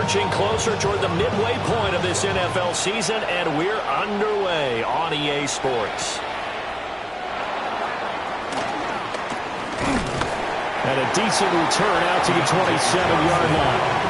Inching closer toward the midway point of this NFL season, and we're underway on EA Sports. And a decent return out to the 27-yard line.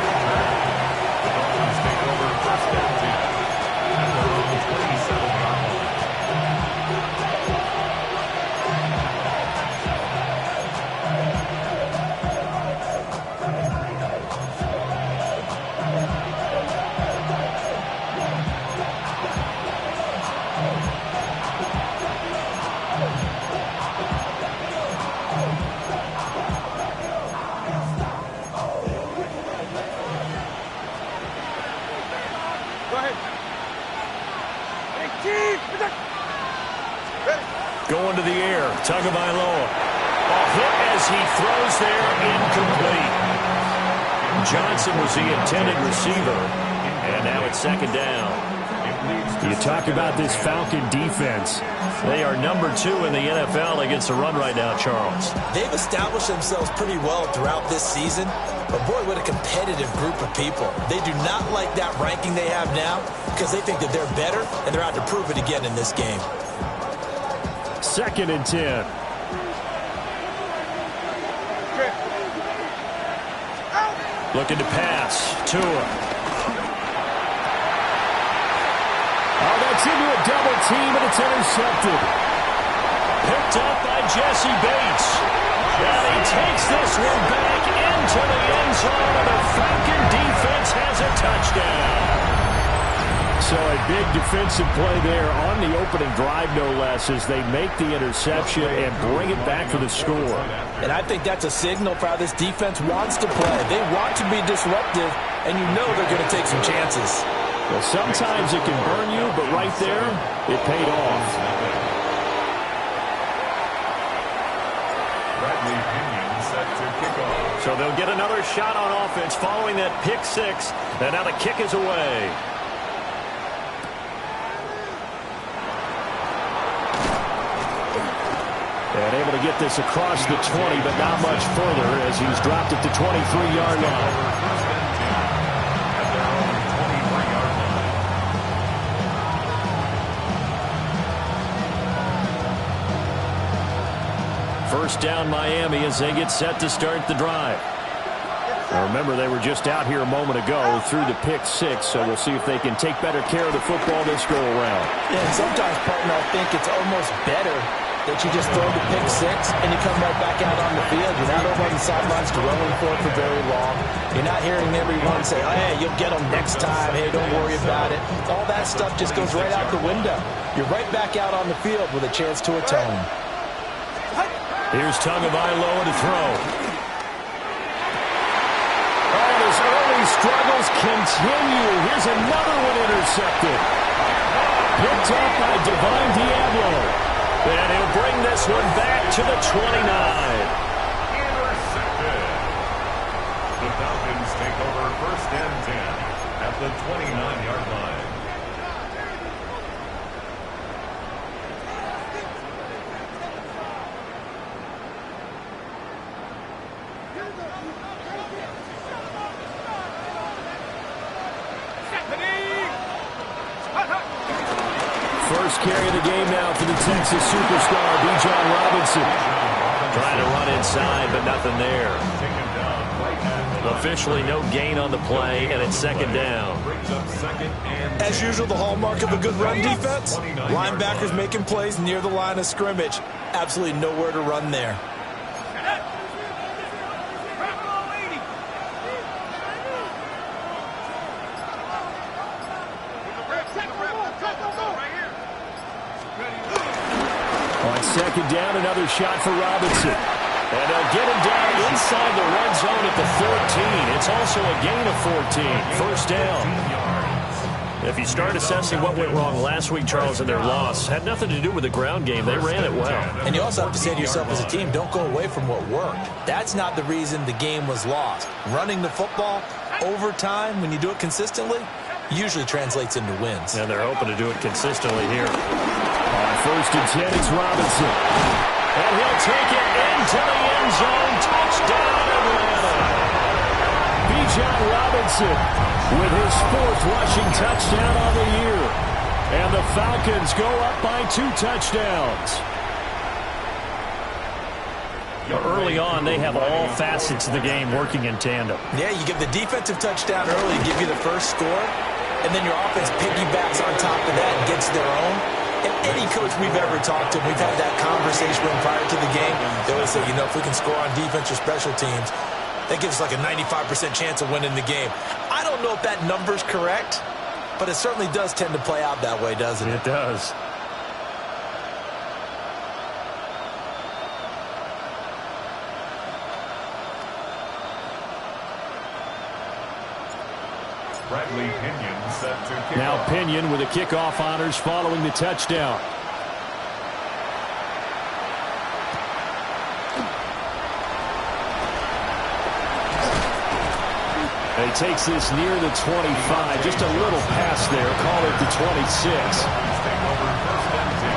Going to the air, Tagovailoa. A hit as he throws there, incomplete. Johnson was the intended receiver, and now it's second down. You talk about this Falcon defense. They are number 2 in the NFL against the run right now, Charles. They've established themselves pretty well throughout this season, but boy, what a competitive group of people. They do not like that ranking they have now because they think that they're better, and they're out to prove it again in this game. 2nd and 10. Looking to pass. Tua. Oh, that's into a double team, and it's intercepted. Picked up by Jesse Bates. And he takes this one back into the end zone, and the Falcon defense has a touchdown. So a big defensive play there on the opening drive, no less, as they make the interception and bring it back for the score. And I think that's a signal for how this defense wants to play. They want to be disruptive, and you know they're going to take some chances. Well, sometimes it can burn you, but right there, it paid off. So they'll get another shot on offense following that pick 6, and now the kick is away. And able to get this across the 20, but not much further as he's dropped at the 23-yard line. First down Miami as they get set to start the drive. Now remember, they were just out here a moment ago through the pick 6, so we'll see if they can take better care of the football this go around. Yeah, and sometimes, partner, I think it's almost better that you just throw the pick 6 and you come right back out on the field. You're not over on the sidelines dwelling for it for very long. You're not hearing everyone say, oh, hey, you'll get them next time. Hey, don't worry about it. All that stuff just goes right out the window. You're right back out on the field with a chance to atone. Here's Tagovailoa to throw. Oh, his early struggles continue. Here's another one intercepted. Picked up by Divine Diablo. And he'll bring this one back to the 29. Intercepted. The Falcons take over 1st and 10 at the 29-yard line. First carry of the game now for the Texas superstar, Bijan Robinson. Trying to run inside, but nothing there. Officially no gain on the play, and it's 2nd down. As usual, the hallmark of a good run defense, linebackers making plays near the line of scrimmage. Absolutely nowhere to run there. On 2nd down, another shot for Robinson. And they'll get him down inside the red zone at the 14. It's also a gain of 14. 1st down. If you start assessing what went wrong last week, Charles, in their loss, had nothing to do with the ground game. They ran it well. And you also have to say to yourself as a team, don't go away from what worked. That's not the reason the game was lost. Running the football over time, when you do it consistently, usually translates into wins. And they're hoping to do it consistently here. On 1st and 10, it's Robinson. And he'll take it into the end zone. Touchdown, Atlanta. Bijan Robinson with his 4th rushing touchdown on the year. And the Falcons go up by 2 touchdowns. Early on, they have all facets of the game working in tandem. Yeah, you give the defensive touchdown early, give you the first score, and then your offense piggybacks on top of that and gets their own. And any coach we've ever talked to, we've had that conversation prior to the game. They always say, if we can score on defense or special teams, that gives us like a 95% chance of winning the game. I don't know if that number's correct, but it certainly does tend to play out that way, doesn't it? It does. Set to kick Now off. Pinion with the kickoff honors following the touchdown. He takes this near the 25. Just a little pass there. Call it the 26. Take over 1st and 10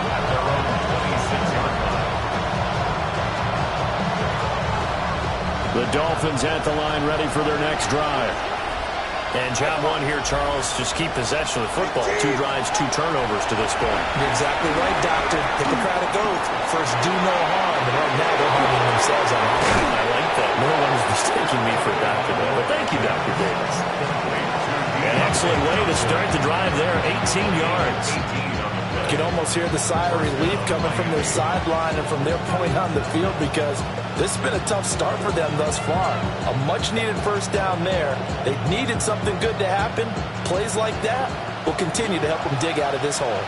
at their own 26-yard line. The Dolphins at the line ready for their next drive. And job 1 here, Charles, just keep possession of the football. 2 drives, 2 turnovers to this point. You're exactly right, Doctor. Hippocratic oath. First, do no harm. And right now, they're harming themselves on offense. I like that. No one is mistaking me for Dr. Dale. But thank you, Dr. Davis. An excellent way to start the drive there. 18 yards. You can almost hear the sigh of relief coming from their sideline and from their point on the field because this has been a tough start for them thus far. A much-needed first down there. They needed something good to happen. Plays like that will continue to help them dig out of this hole.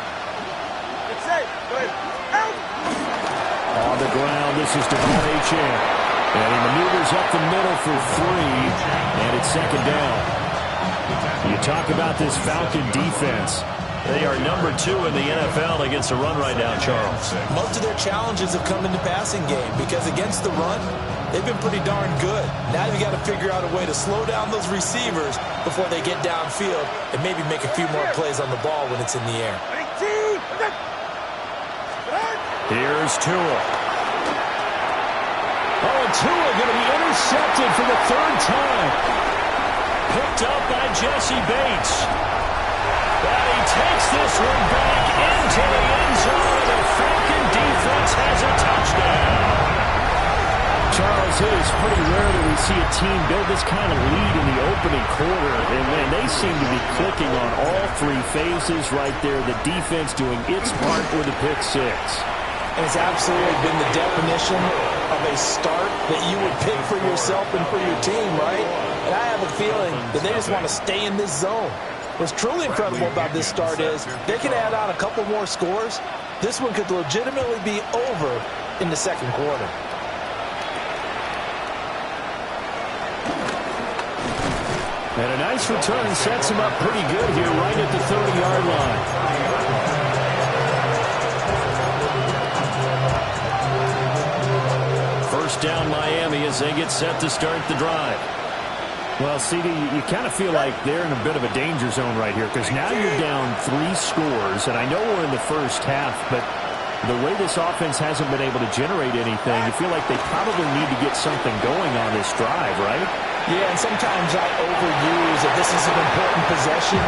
On the ground, this is Devon Achane. And he maneuvers up the middle for 3, and it's 2nd down. You talk about this Falcon defense. They are number 2 in the NFL against the run right now, Charles. Most of their challenges have come in the passing game because against the run, they've been pretty darn good. Now you've got to figure out a way to slow down those receivers before they get downfield and maybe make a few more plays on the ball when it's in the air. Here's Tua. Oh, and Tua going to be intercepted for the 3rd time. Picked up by Jesse Bates. But he takes this one back into the end zone. The Falcon defense has a touchdown. Charles, it is pretty rare that we see a team build this kind of lead in the opening quarter. And, man, they seem to be clicking on all 3 phases right there. The defense doing its part with a pick 6. And it's absolutely been the definition of a start that you would pick for yourself and for your team, right? And I have a feeling that they just want to stay in this zone. What's truly incredible about this start is they can add on a couple more scores. This one could legitimately be over in the 2nd quarter. And a nice return sets him up pretty good here right at the 30-yard line. First down Miami as they get set to start the drive. Well, CD, you kind of feel like they're in a bit of a danger zone right here because now you're down 3 scores, and I know we're in the first half, but the way this offense hasn't been able to generate anything, you feel like they probably need to get something going on this drive, right? Yeah, and sometimes I overuse that this is an important possession,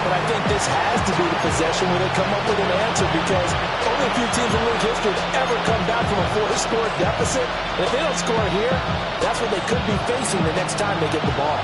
but I think this has to be the possession where they come up with an answer because only a few teams in league history have ever come back from a 4-score deficit. And if they don't score here, that's what they could be facing the next time they get the ball.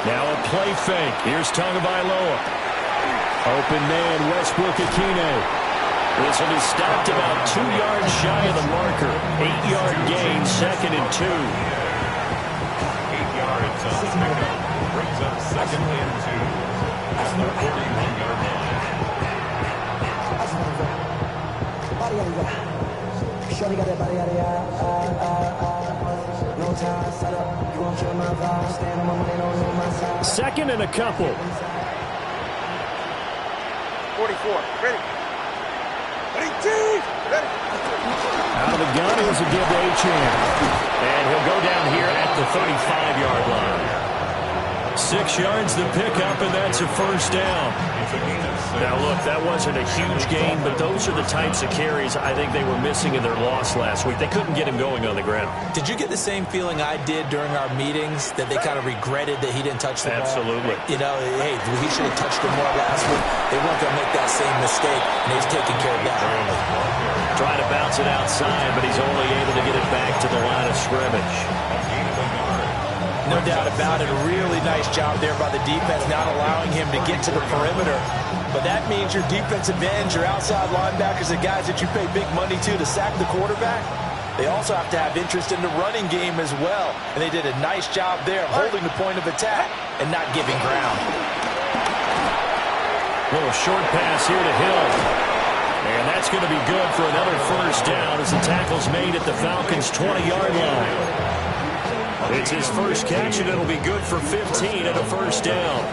Now a play fake. Here's Tagovailoa. Open man, Westbrook-Ikhine. This will be stopped about 2 yards shy of the marker. 8-yard gain, 2nd and 2. 8 yards on the pickup. Brings up 2nd and 2 at the 41-yard line. Second and a couple. 44. Ready. Out of the gun, here's a give to Achane. And he'll go down here at the 35-yard line. 6 yards the pickup, and that's a first down. Now, look, that wasn't a huge gain, but those are the types of carries I think they were missing in their loss last week. They couldn't get him going on the ground. Did you get the same feeling I did during our meetings, that they kind of regretted that he didn't touch the ball? Absolutely. You know, hey, he should have touched it more last week. They weren't going to make that same mistake, and he's taking care of that early. Trying to bounce it outside, but he's only able to get it back to the line of scrimmage. No doubt about it. A really nice job there by the defense, not allowing him to get to the perimeter. But that means your defensive ends, your outside linebackers, the guys that you pay big money to sack the quarterback, they also have to have interest in the running game as well. And they did a nice job there, holding the point of attack and not giving ground. Little short pass here to Hill. And that's going to be good for another first down as the tackle's made at the Falcons' 20-yard line. It's his first catch, and it'll be good for 15 and a first down.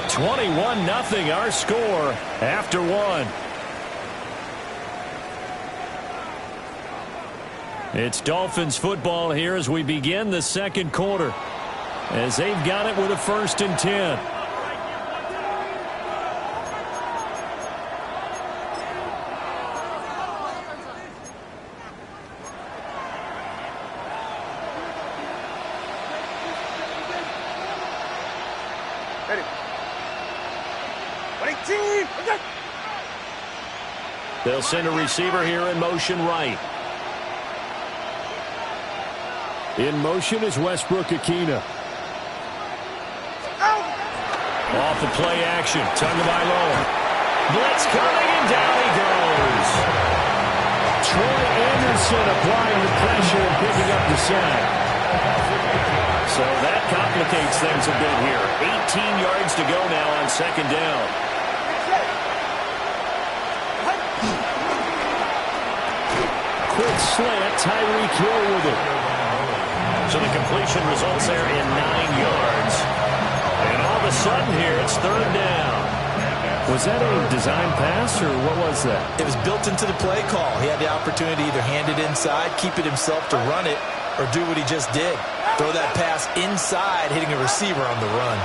21-0 our score after one. It's Dolphins football here as we begin the second quarter, as they've got it with a 1st and 10. They'll send a receiver here in motion right. In motion is Westbrook-Ikhine. Off the play action. Tagovailoa. Blitz coming, and down he goes. Troy Anderson applying the pressure and picking up the sack. So that complicates things a bit here. 18 yards to go now on 2nd down. Quick slant, Tyreek Hill with it. So the completion results there in 9 yards. And all of a sudden here, it's 3rd down. Was that a design pass, or what was that? It was built into the play call. He had the opportunity to either hand it inside, keep it himself to run it, or do what he just did. Throw that pass inside, hitting a receiver on the run.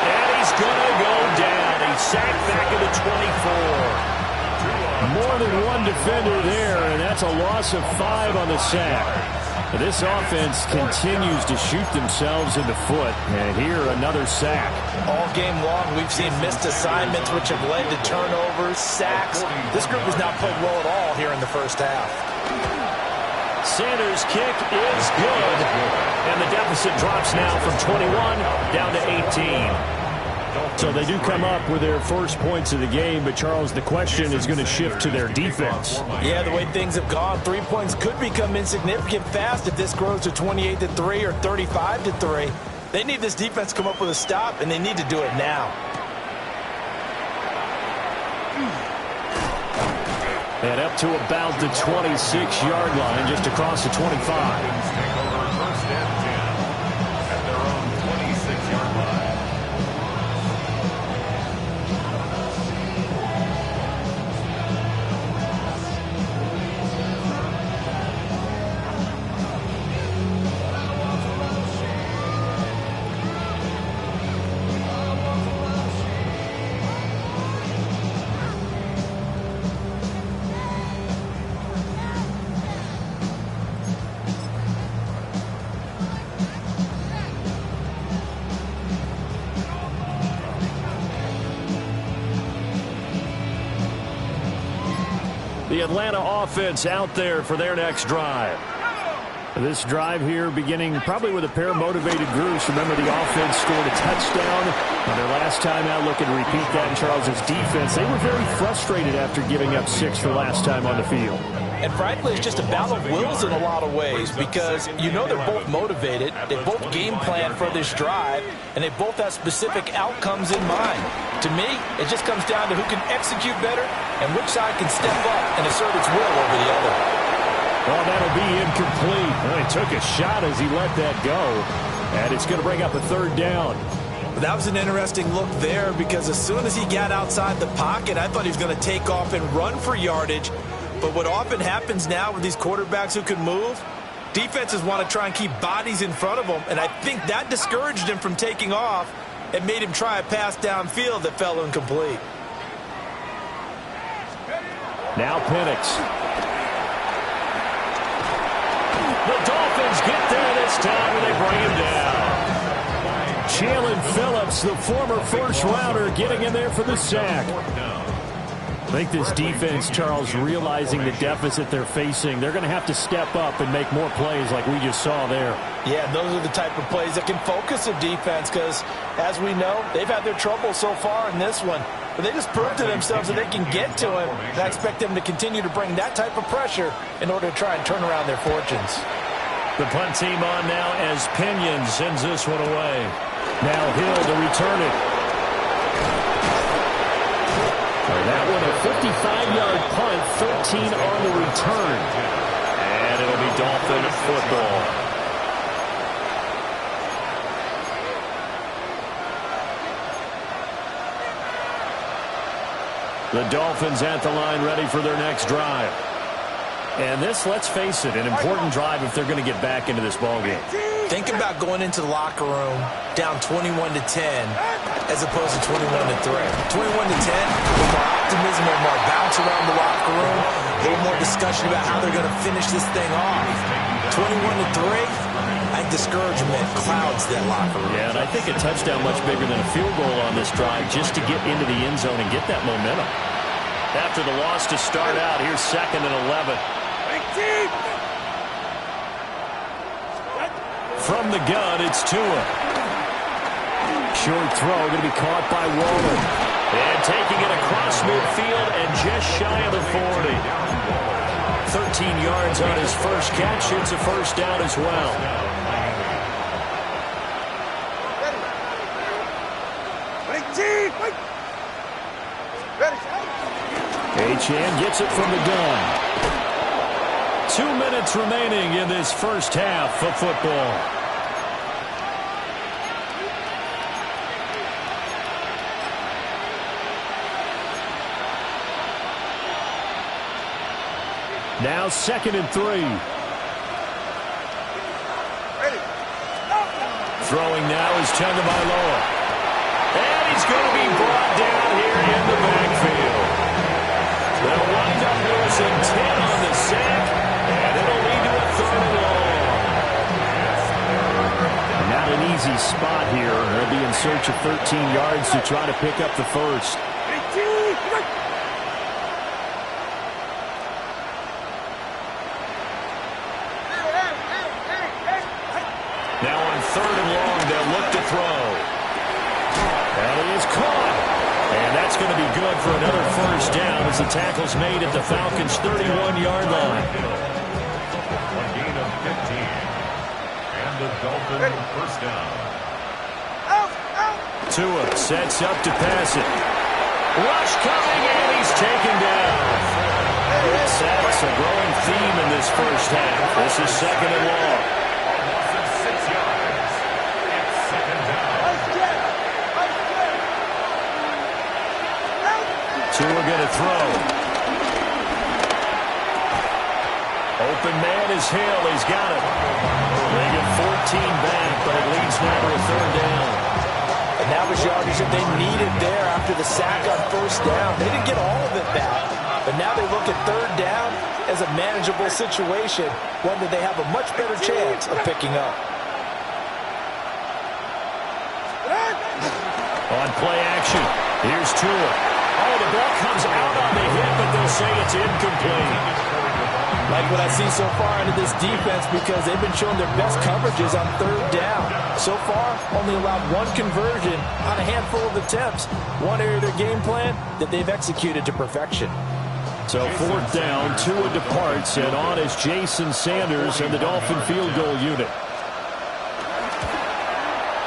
And he's going to go down. He's sacked back at the 24. More than one defender there, and that's a loss of 5 on the sack. This offense continues to shoot themselves in the foot, and here another sack. All game long, we've seen missed assignments, which have led to turnovers, sacks. This group has not played well at all here in the first half. Sanders' kick is good, and the deficit drops now from 21 down to 18. So they do come up with their first points of the game, but, Charles, the question is going to shift to their defense. Yeah, the way things have gone, 3 points could become insignificant fast if this grows to 28-3 or 35-3. They need this defense to come up with a stop, and they need to do it now. And up to about the 26-yard line, just across the 25. The Atlanta offense out there for their next drive. This drive here beginning probably with a pair of motivated groups. Remember, the offense scored a touchdown on their last time out. Looking to repeat that in Charles's defense. They were very frustrated after giving up 6 the last time on the field. And frankly, it's just a battle of wills in a lot of ways, because you know they're both motivated, they both game plan for this drive, and they both have specific outcomes in mind. To me, it just comes down to who can execute better and which side can step up and assert its will over the other. Well, that'll be incomplete. Well, he took a shot as he let that go, and it's going to bring up a 3rd down. That was an interesting look there because as soon as he got outside the pocket, I thought he was going to take off and run for yardage. But what often happens now with these quarterbacks who can move, defenses want to try and keep bodies in front of them, and I think that discouraged him from taking off and made him try a pass downfield that fell incomplete. Now Penix. The Dolphins get there this time, and they bring him down. Jalen Phillips, the former first-rounder, getting in there for the sack. I think this defense, Charles, realizing the deficit they're facing, they're going to have to step up and make more plays like we just saw there. Yeah, those are the type of plays that can focus a defense because, as we know, they've had their trouble so far in this one. But they just proved to themselves that they can get to him, and I expect them to continue to bring that type of pressure in order to try and turn around their fortunes. The punt team on now as Pinion sends this one away. Now Hill to return it. That one a 55-yard punt, 13 on the return. And it'll be Dolphin football. The Dolphins at the line ready for their next drive. And this, let's face it, an important drive if they're going to get back into this ballgame. Think about going into the locker room down 21-10 as opposed to 21-3. 21-10, a little more optimism, a little more bounce around the locker room, a little more discussion about how they're going to finish this thing off. 21-3, I think discouragement clouds that locker room. Yeah, and I think a touchdown much bigger than a field goal on this drive just to get into the end zone and get that momentum. After the loss to start out, here's 2nd and 11. From the gun, it's Tua. Short throw going to be caught by Waller. And taking it across midfield and just shy of the 40. 13 yards on his first catch. It's a first down as well. Achane gets it from the gun. 2 minutes remaining in this first half of football. Now 2nd and 3. Throwing now is Tagovailoa. And he's going to be brought down here in the backfield. They'll wind up losing 10 on the sack, and it'll lead to a 3rd and long. Not an easy spot here. They'll be in search of 13 yards to try to pick up the first. Now on 3rd and long, they'll look to throw. And he is caught. And that's going to be good for another first down as the tackle's made at the Falcons' 31-yard line. A gain of 15. And the Dolphins first down. Tua sets up to pass it. Rush coming, and he's taken down. Sacks a growing theme in this first half. This is 2nd and long. Tua going to throw. Open man is Hill. He's got it. They get 14 back, but it leads now to a 3rd down. And that was yardage that they needed there after the sack on first down. They didn't get all of it back, but now they look at 3rd down as a manageable situation, one that they have a much better chance of picking up. On play action, here's Tua. Oh, the ball comes out on the hip, but they'll say it's incomplete. Like what I see so far into this defense because they've been showing their best coverages on 3rd down. So far, only allowed 1 conversion on a handful of attempts. One area of their game plan that they've executed to perfection. So 4th down, Tua departs, and on is Jason Sanders and the Dolphin field goal unit.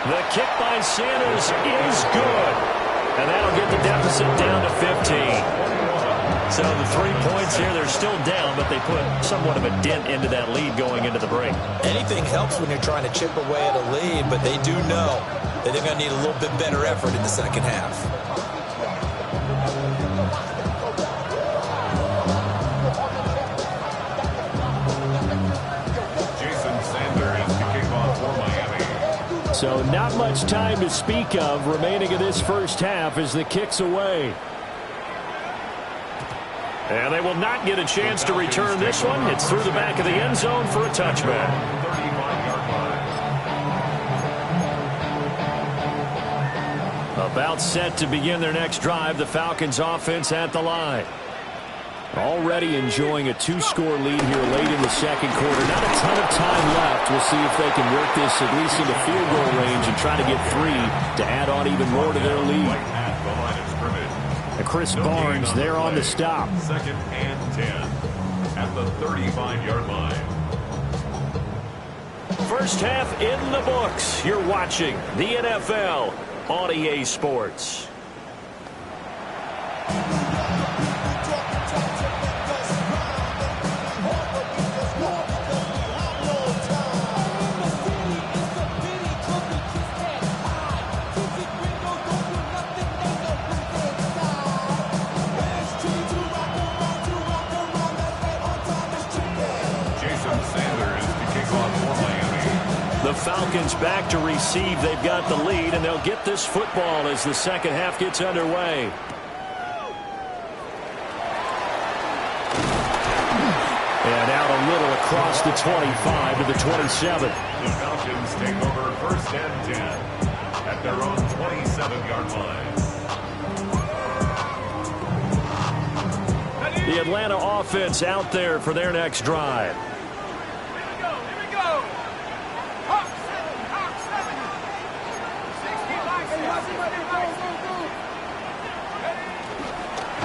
The kick by Sanders is good. And that'll get the deficit down to 15. So the 3 points here, they're still down, but they put somewhat of a dent into that lead going into the break. Anything helps when you're trying to chip away at a lead, but they do know that they're going to need a little bit better effort in the second half. So not much time to speak of remaining in this first half as the kick's away. And they will not get a chance to return this one. It's through the back of the end zone for a touchback. About set to begin their next drive, the Falcons offense at the line. Already enjoying a 2-score lead here late in the second quarter. Not a ton of time left. We'll see if they can work this at least into field goal range and try to get 3 to add on even more to their lead. And Chris Barnes there on the stop. 2nd and 10 at the 35-yard line. First half in the books. You're watching the NFL on EA Sports. The Falcons back to receive. They've got the lead, and they'll get this football as the second half gets underway. And out a little across the 25 to the 27. The Falcons take over 1st and 10 at their own 27-yard line. The Atlanta offense out there for their next drive.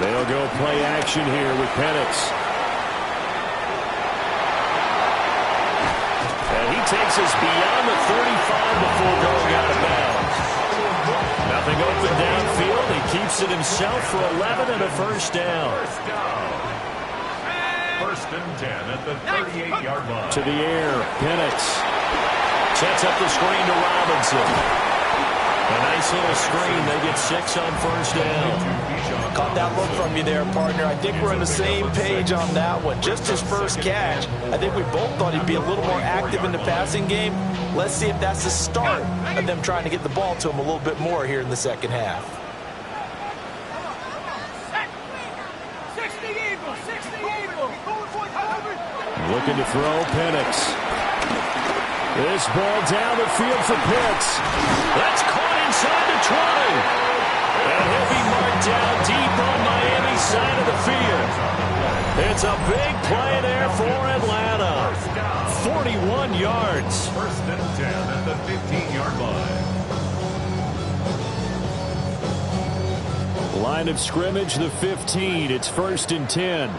They'll go play action here with Penix. And he takes us beyond the 35 before going out of bounds. Nothing open downfield. He keeps it himself for 11 and a first down. 1st and 10 at the 38-yard line. To the air, Penix sets up the screen to Robinson. A nice little screen. They get 6 on first down. Caught that look from you there, partner. I think we're on the same page on that one. Just his first catch. I think we both thought he'd be a little more active in the passing game. Let's see if that's the start of them trying to get the ball to him a little bit more here in the second half. 60 Eagles, 60 Eagles. Looking to throw, Penix. This ball down the field for Pitts. That's caught inside the 20. And he'll be marked down deep on Miami's side of the field. It's a big play there for Atlanta. 41 yards. 1st and 10 at the 15-yard line. Line of scrimmage, the 15. It's 1st and 10.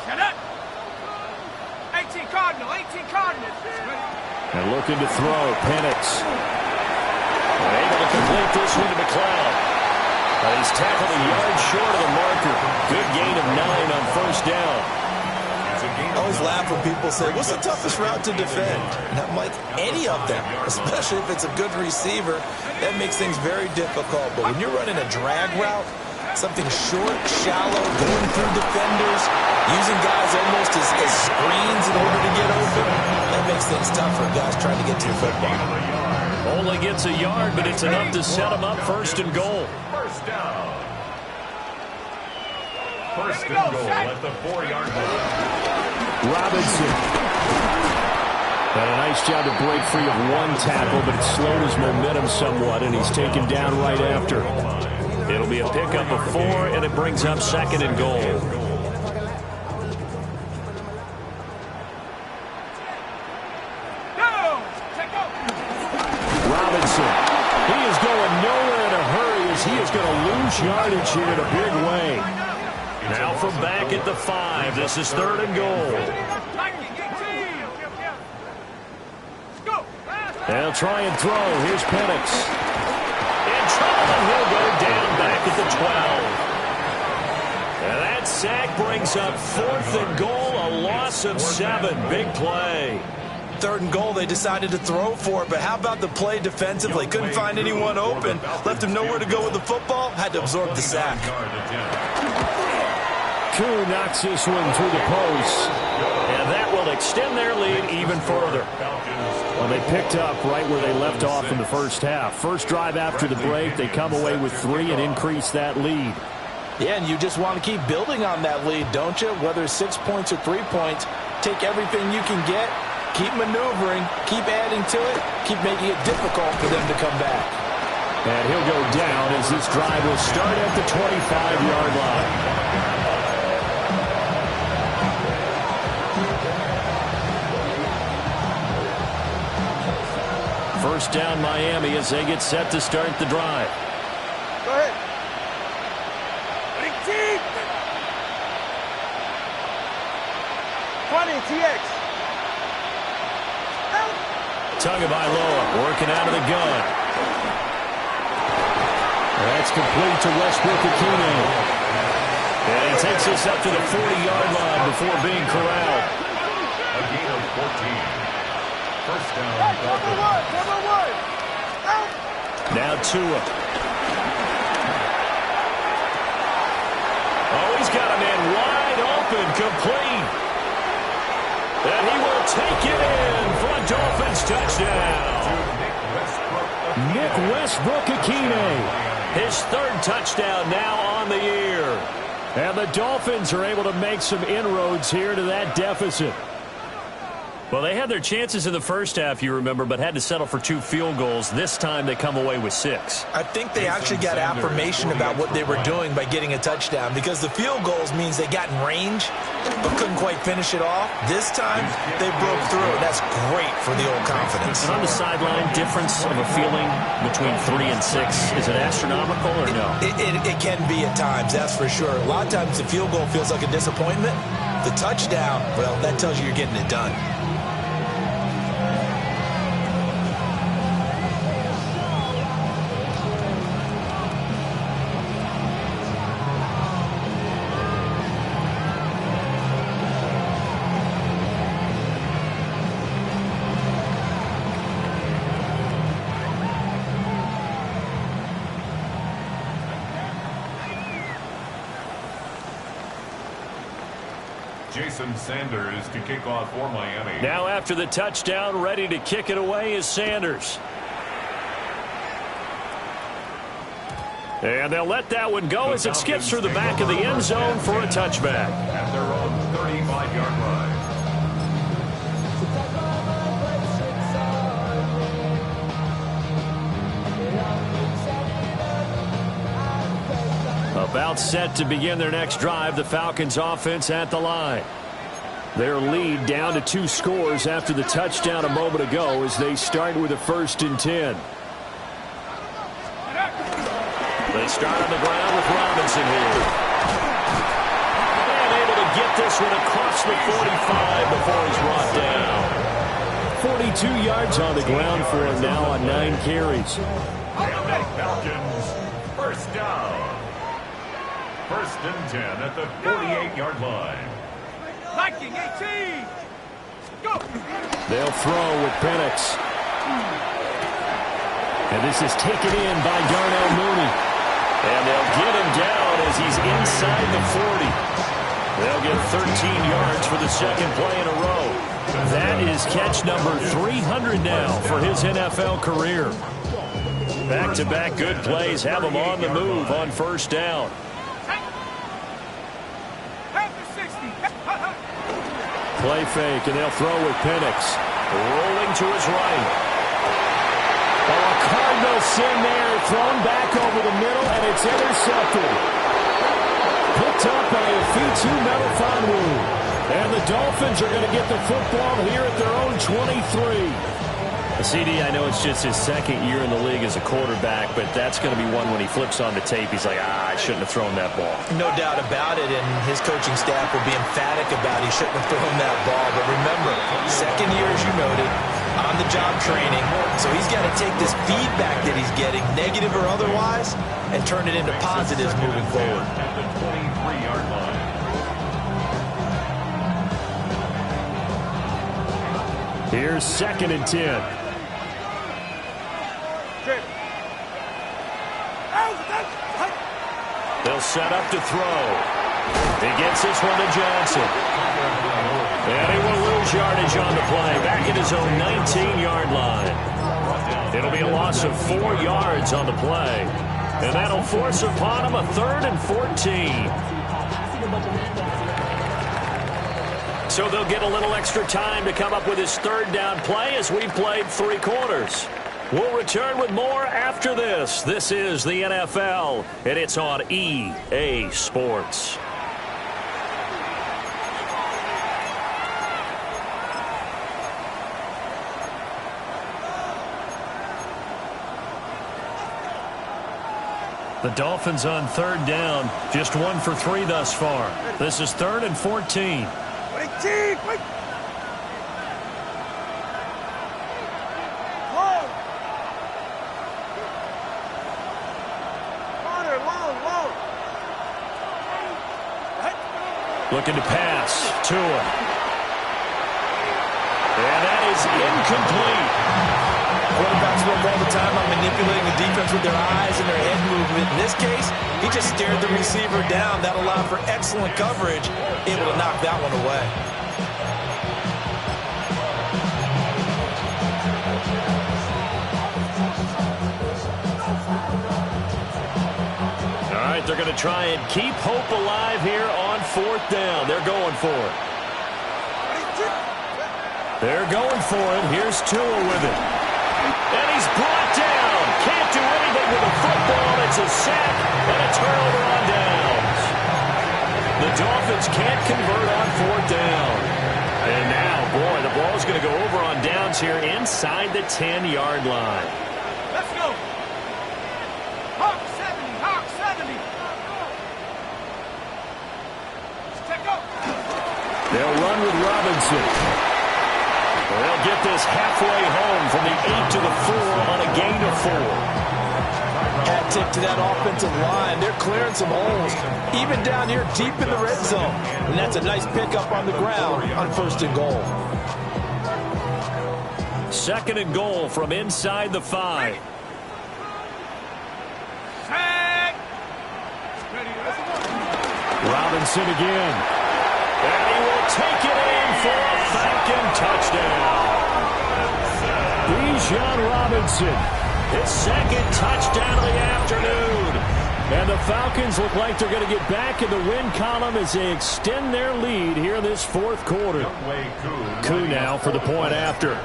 Shut up. 18 Cardinal, 18 Cardinal. And looking to throw, Penix. Able to complete this one to McLeod. He's tackled a yard short of the marker. Good gain of 9 on first down. I always laugh when people say, what's the toughest route to defend? And I'm like, any of them, especially if it's a good receiver. That makes things very difficult. But when you're running a drag route, something short, shallow, going through defenders, using guys almost as screens in order to get open, that makes things tough for guys trying to get to the football. Only gets a yard, but it's enough to set him up 1st and goal. First down. 1st and goal at the 4-yard line. Robinson. And a nice job to break free of one tackle, but it slowed his momentum somewhat, and he's taken down right after. It'll be a pickup of 4, and it brings up 2nd and goal. He is going nowhere in a hurry as he is going to lose yardage here in a big way. Now from back at the 5. This is 3rd and goal. They'll try and throw. Here's Penix. In trouble, and he'll go down back at the 12. And that sack brings up 4th and goal, a loss of 7. Big play. 3rd and goal, they decided to throw for it. But how about the play defensively? Couldn't find anyone open. Left him nowhere to go with the football. Had to absorb the sack. Koo knocks this one through the post. And that will extend their lead even further. Well, they picked up right where they left off in the first half. First drive after the break, they come away with 3 and increase that lead. Yeah, and you just want to keep building on that lead, don't you? Whether it's 6 points or 3 points, take everything you can get, keep maneuvering, keep adding to it, keep making it difficult for them to come back. And he'll go down as this drive will start at the 25-yard line. First down Miami as they get set to start the drive. Go ahead. 18. 20, TX. Tagovailoa working out of the gun. That's complete to Westbrook-Ikhine. And he takes us up to the 40-yard line before being corralled. A gain of 14. First down. Cover one. Out. Now Tua. Oh, he's got a man wide open, complete. And he will take it in for a Dolphins touchdown. Nick Westbrook-Ikhine. His 3rd touchdown now on the year. And the Dolphins are able to make some inroads here to that deficit. Well, they had their chances in the first half, you remember, but had to settle for 2 field goals. This time they come away with 6. I think they actually got affirmation about what they were doing by getting a touchdown, because the field goals means they got in range but couldn't quite finish it off. This time they broke through, and that's great for the old confidence. And on the sideline, difference of a feeling between 3 and 6, is it astronomical or no? It can be at times, that's for sure. A lot of times the field goal feels like a disappointment. The touchdown, well, that tells you you're getting it done. Jason Sanders to kick off for Miami. Now after the touchdown, ready to kick it away is Sanders. And they'll let that one go as it skips through the back of the end zone for a touchback. At their own 35-yard line. About set to begin their next drive, the Falcons offense at the line. Their lead down to 2 scores after the touchdown a moment ago as they start with a 1st and 10. They start on the ground with Robinson here. And able to get this one across the 45 before he's brought down. 42 yards on the ground for him now on 9 carries. Falcons, first down. 1st and 10 at the 48-yard line. Liking 18. Go. They'll throw with Penix. And this is taken in by Darnell Mooney. And they'll get him down as he's inside the 40. They'll get 13 yards for the 2nd play in a row. That is catch number 300 now for his NFL career. Back-to-back good plays have him on the move on 1st down. Play fake, and they'll throw with Penix. Rolling to his right. Oh, a Cardinal sin there, thrown back over the middle, and it's intercepted. Picked up by Afitu Melifonwu. And the Dolphins are going to get the football here at their own 23. CD, I know it's just his 2nd year in the league as a quarterback, but that's going to be one when he flips on the tape, he's like, I shouldn't have thrown that ball. No doubt about it, and his coaching staff will be emphatic about he shouldn't have thrown that ball. But remember, 2nd year, as you noted, on-the-job training, so he's got to take this feedback that he's getting, negative or otherwise, and turn it into positives moving forward. At the 23-yard line. Here's 2nd and 10. They'll set up to throw. He gets this one to Johnson. And he will lose yardage on the play. Back at his own 19-yard line. It'll be a loss of 4 yards on the play. And that'll force upon him a 3rd and 14. So they'll get a little extra time to come up with his 3rd down play as we played 3 quarters. We'll return with more after this. This is the NFL, and it's on EA Sports. The Dolphins on 3rd down, just 1 for 3 thus far. This is 3rd and 14. Wait. Long. Looking to pass. Tua. And that is incomplete. Quarterbacks work all the time on manipulating the defense with their eyes and their head movement. In this case, he just stared the receiver down. That allowed for excellent coverage, able to knock that one away. All right, they're going to try and keep hope alive here on 4th down. They're going for it. They're going for it. Here's Tua with it. And he's brought down. Can't do anything with the football. It's a sack and a turnover on downs. The Dolphins can't convert on 4th down. And now, boy, the ball's going to go over on downs here inside the 10-yard line. Let's go. Hawk 70. Check up. They'll run with Robinson. They'll get this halfway home from the 8 to the 4 on a gain of 4. Hat tip to that offensive line. They're clearing some holes, even down here deep in the red zone. And that's a nice pickup on the ground on 1st and goal. 2nd and goal from inside the 5. Tag. Ready. Robinson again. And he will take it in for a Falcon touchdown. Bijan Robinson. His 2nd touchdown of the afternoon. And the Falcons look like they're going to get back in the win column as they extend their lead here in this 4th quarter. Koo now for the point after.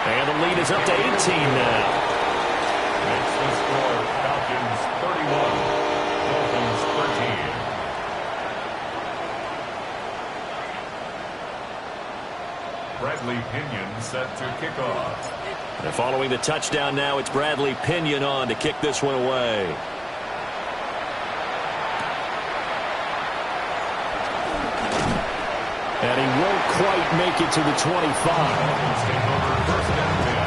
And the lead is up to 18 now. Makes the score Falcons 31, Dolphins 13. Bradley Pinion set to kick off. And following the touchdown now, it's Bradley Pinion on to kick this one away. And he won't quite make it to the 25. Dolphins take over 1st and 10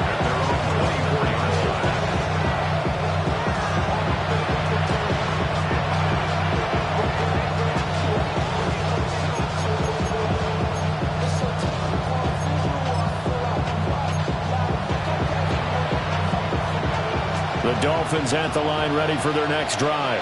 at their own 24-yard line. The Dolphins at the line ready for their next drive.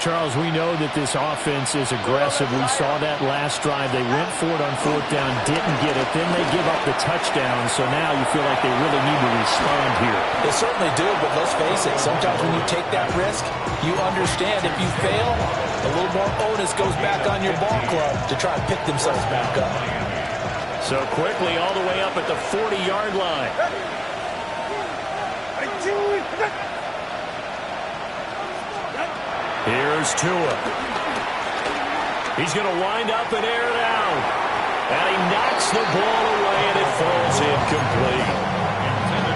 Charles, we know that this offense is aggressive. We saw that last drive. They went for it on 4th down, didn't get it. Then they give up the touchdown. So now you feel like they really need to respond here. They certainly do, but let's face it. Sometimes when you take that risk, you understand if you fail, a little more onus goes back on your ball club to try and pick themselves back up. So quickly all the way up at the 40-yard line. Here's Tua. He's going to wind up and air it out. And he knocks the ball away, and it falls incomplete.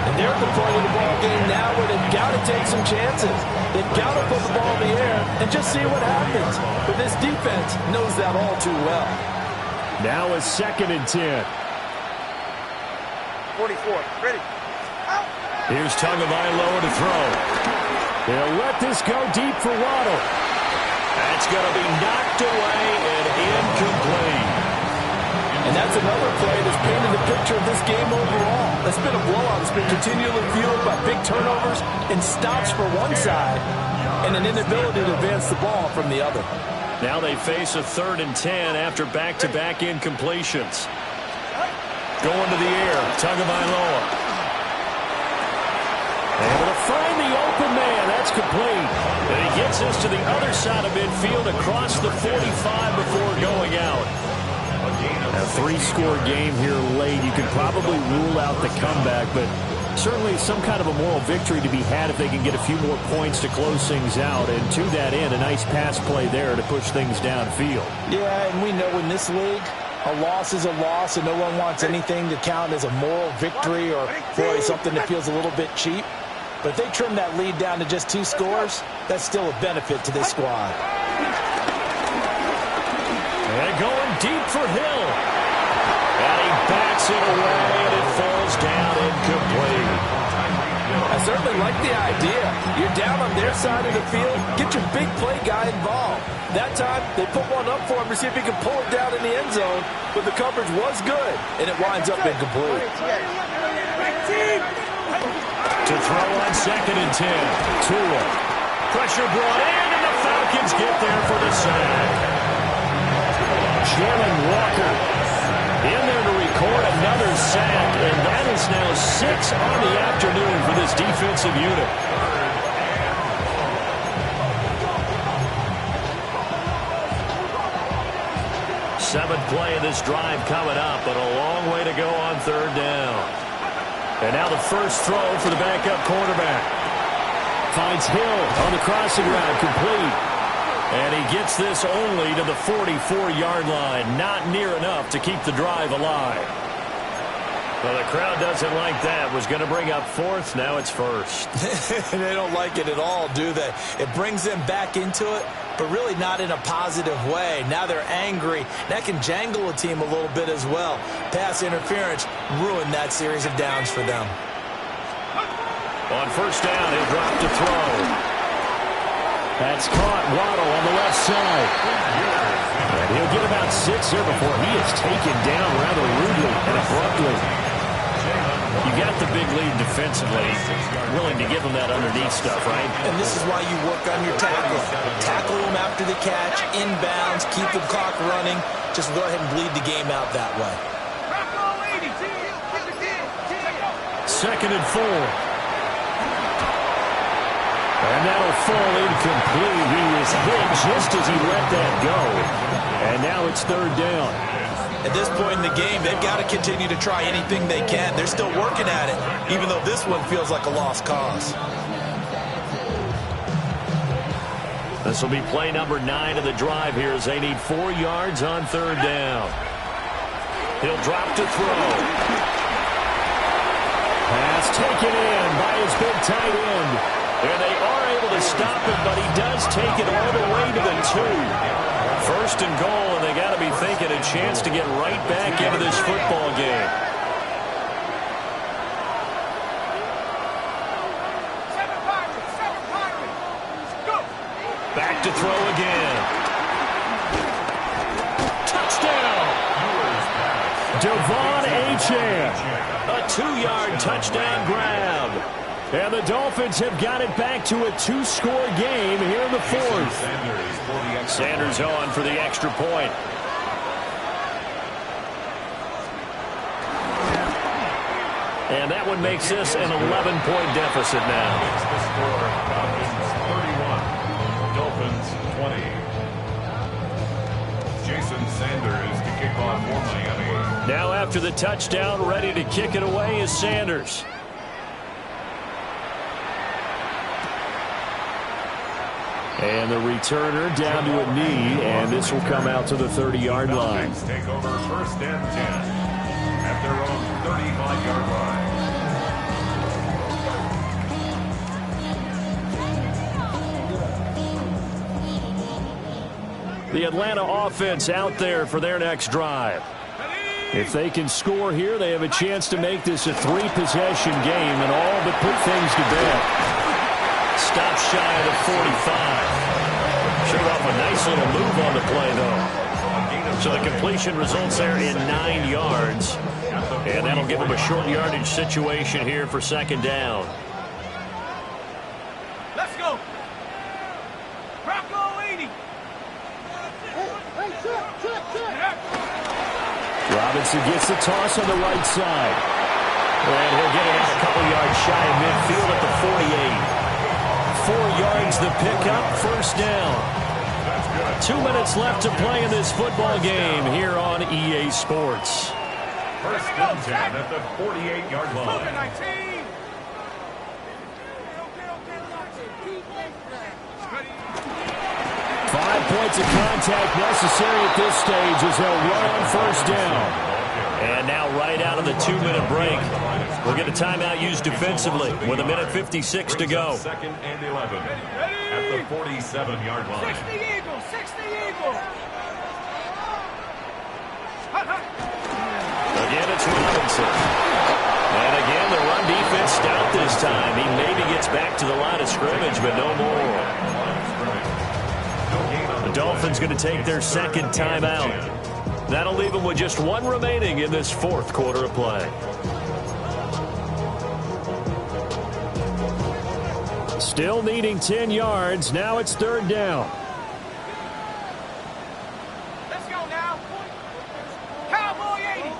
And they're at the point of the ball game now where they've got to take some chances. They've got to put the ball in the air and just see what happens. But this defense knows that all too well. Now it's 2nd and 10. 44. Ready. Here's Tagovailoa to throw. They'll let this go deep for Waddle. That's going to be knocked away and that's another play that's painted the picture of this game overall. It's been a blowout. It's been continually fueled by big turnovers and stops for one side and an inability to advance the ball from the other. Now they face a 3rd and 10 after back-to-back incompletions. Going to the air, Tagovailoa. Able to find the open man. That's complete. And he gets this to the other side of midfield across the 45 before going out. A 3-score game here late. You can probably rule out the comeback, but certainly some kind of a moral victory to be had if they can get a few more points to close things out. And to that end, a nice pass play there to push things downfield. Yeah, and we know in this league, a loss is a loss, and no one wants anything to count as a moral victory or, boy, something that feels a little bit cheap. But if they trim that lead down to just 2 scores, that's still a benefit to this squad. And going deep for Hill. And he backs it away, and it falls down incomplete. I certainly like the idea. You're down on their side of the field. Get your big play guy involved. That time, they put one up for him to see if he can pull it down in the end zone. But the coverage was good, and it winds up incomplete. To throw on 2nd and 10. Tua. Pressure brought in, and the Falcons get there for the sack. Jalen Walker in there to record another sack, and that is now 6 on the afternoon for this defensive unit. Seventh play of this drive coming up, but a long way to go on 3rd down. And now the first throw for the backup quarterback. Finds Hill on the crossing route, complete. And he gets this only to the 44-yard line. Not near enough to keep the drive alive. Well, the crowd doesn't like that. Was going to bring up 4th. Now it's 1st. They don't like it at all, do they? It brings them back into it, but really not in a positive way. Now they're angry. That can jangle a team a little bit as well. Pass interference ruined that series of downs for them. On 1st down, he'll drop to throw. That's caught. Waddle on the left side. And he'll get about 6 here before he is taken down rather rudely and abruptly. You got the big lead defensively. Willing to give him that underneath stuff, right? And this is why you work on your tackle. Tackle him after the catch, inbounds, keep the clock running. Just go ahead and bleed the game out that way. 2nd and 4. And that'll fall incomplete. He was hit just as he let that go. And now it's 3rd down. At this point in the game, they've got to continue to try anything they can. They're still working at it, even though this one feels like a lost cause. This will be play number 9 of the drive here as they need 4 yards on 3rd down. He'll drop to throw. Pass taken in by his big tight end. And they are able to stop him, but he does take it all the way to the 2. 1st and goal, and they got to be thinking a chance to get right back into this football game. Back to throw again. Touchdown! Devon Achane. A 2-yard touchdown grab. And the Dolphins have got it back to a 2-score game here in the 4th. Sanders on for the extra point. And that one makes this an 11-point deficit now. The score, Dolphins 31, Dolphins 20. Jason Sanders to kick off for Miami. Now after the touchdown, ready to kick it away is Sanders. And the returner down to a knee, and this will come out to the 30-yard line. Take over 1st and 10 at their own 35-yard line. The Atlanta offense out there for their next drive. If they can score here, they have a chance to make this a 3-possession game and all but put things to bed. Stop shy of the 45. Showed off a nice little move on the play, though. A gain of So the completion results there in 9 yards. And that'll give them a short yardage situation here for second down. Let's go. Bronco 80. Robinson gets the toss on the right side. And he'll get it out a couple yards shy of midfield at the 48. 4 yards the pickup, first down. 2 minutes left to play in this football game here on EA Sports. First and 10 at the 48-yard line. 19. 5 points of contact necessary at this stage as they'll run on first down. And now right out of the 2-minute break, we'll get a timeout used defensively with 1:56 to go. Second and 11 at the 47-yard line. 60 Eagles. 60 Eagles. Again, it's Robinson. And again, the run defense stout this time. He maybe gets back to the line of scrimmage, but no more. The Dolphins going to take their second timeout. That'll leave them with just 1 remaining in this 4th quarter of play. Still needing 10 yards. Now it's 3rd down. Let's go now. Cowboy 80.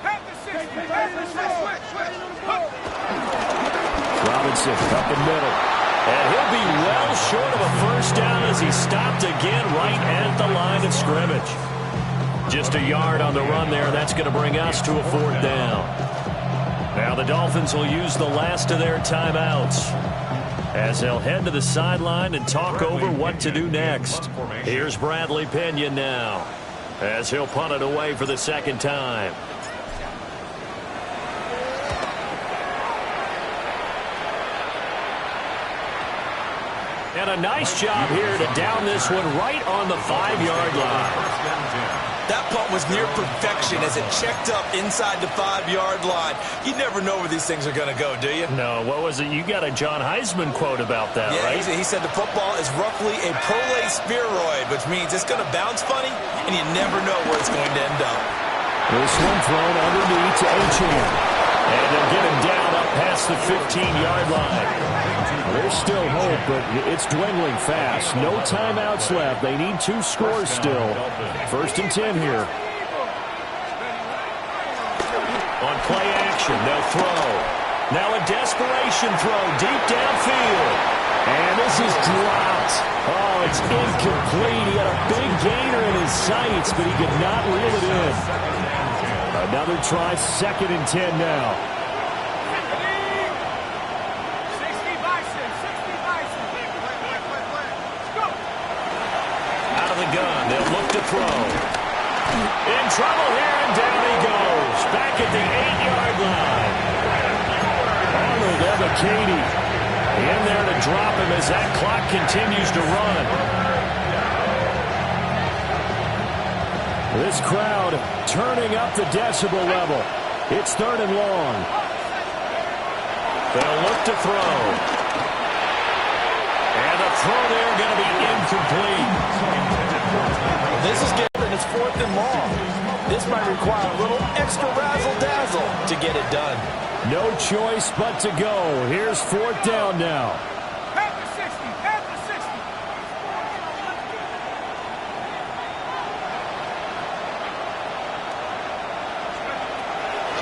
Panther 60. Panther 60. Robinson up the middle. And he'll be well short of a first down as he stopped again right at the line of scrimmage. Just a yard on the run there. That's going to bring us to a 4th down. Now the Dolphins will use the last of their timeouts as they'll head to the sideline and talk over what to do next. Here's Bradley Pinion now as he'll punt it away for the second time. And a nice job here to down this one right on the 5-yard line. That punt was near perfection as it checked up inside the 5-yard line. You never know where these things are going to go, do you? No, what was it? You got a John Heisman quote about that, yeah, right? He said the football is roughly a prolate spheroid, which means it's going to bounce funny, and you never know where it's going to end up. This one thrown underneath to Achane. And they'll get him down up past the 15-yard line. There's still hope, but it's dwindling fast. No timeouts left. They need 2 scores still. 1st and 10 here. On play action, they'll throw. Now a desperation throw deep downfield. And this is dropped. Oh, it's incomplete. He had a big gainer in his sights, but he could not reel it in. Another try, 2nd and 10 now. Throw. In trouble here, and down he goes. Back at the 8-yard line. Arnold Ebiketie in there to drop him as that clock continues to run. This crowd turning up the decibel level. It's 3rd and long. They'll look to throw. And the throw there going to be incomplete. This is getting its 4th and long. This might require a little extra razzle-dazzle to get it done. No choice but to go. Here's 4th down now. Panther 60. Panther 60.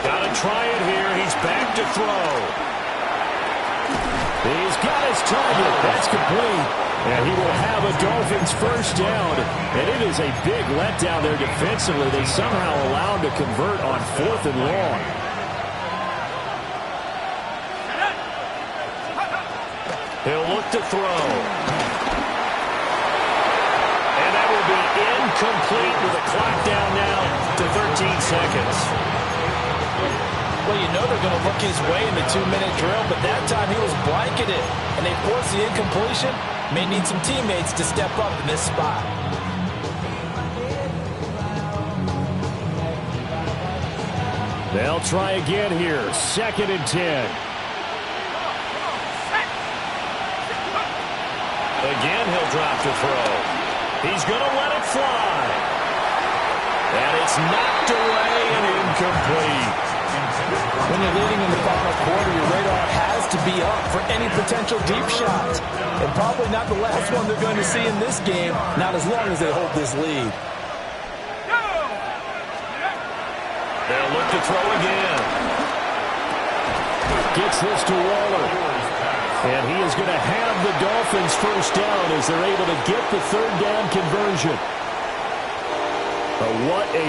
Got to try it here. He's back to throw. He's got his target. That's complete. And he will have a Dolphins first down. And it is a big letdown there defensively. They somehow allow him to convert on 4th and long. He'll look to throw. And that will be incomplete with the clock down now to 13 seconds. Well, you know they're going to look his way in the 2-minute drill, but that time he was blanketed, and they forced the incompletion. May need some teammates to step up in this spot. They'll try again here. 2nd and 10. Again, he'll drop to throw. He's going to let it fly. And it's knocked away and incomplete. When you're leading in the final quarter, your radar has to be up for any potential deep shots. And probably not the last one they're going to see in this game, not as long as they hold this lead. They'll look to throw again. Gets this to Waller. And he is going to have the Dolphins first down as they're able to get the third down conversion. But what a